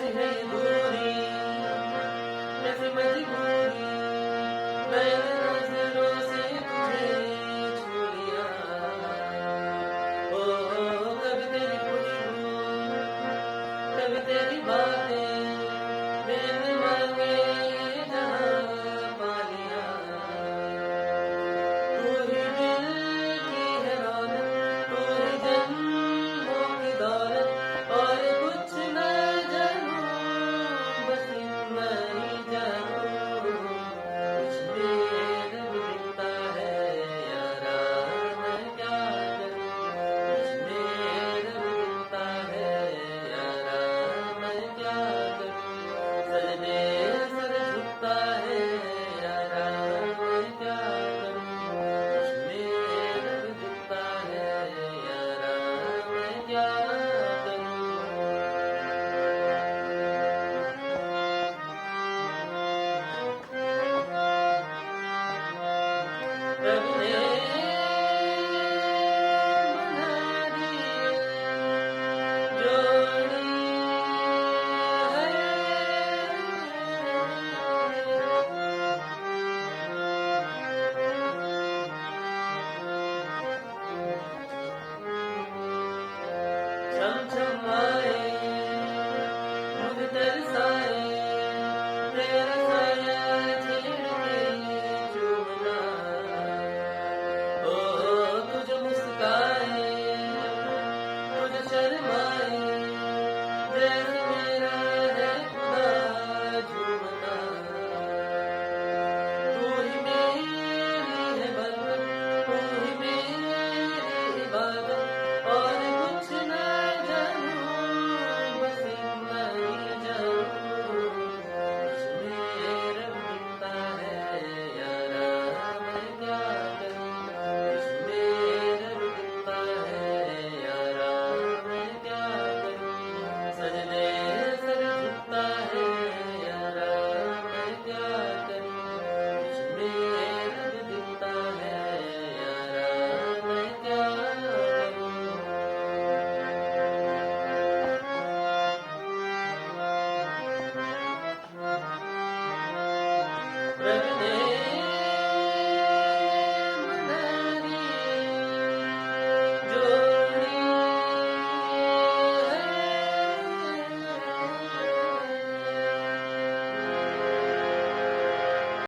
कैसी है ये दूरी, कैसी मजबूरी, मैंने नजरों से तुझे छू लिया। ओ कभी तेरी खुशबू, कभी तेरी बातें, बिन मांगे जहाँ पा लिया। तू ही दिल की है रौनक, तू ही जन्मों की दौलत, और कुछ न जानूं, बस इतना ही जानूं, कुछ मेरा भी दिखता है यारा, मैं क्या करूं, कुछ मेरा भी दिखता है यारा, मैं क्या करूं, सजने सर झुकता है यारा, मैं क्या करूं, कुछ मेरा भी दिखता है यारा, मैं क्या करूं। रब ने बना दी जोड़ी है, छम छम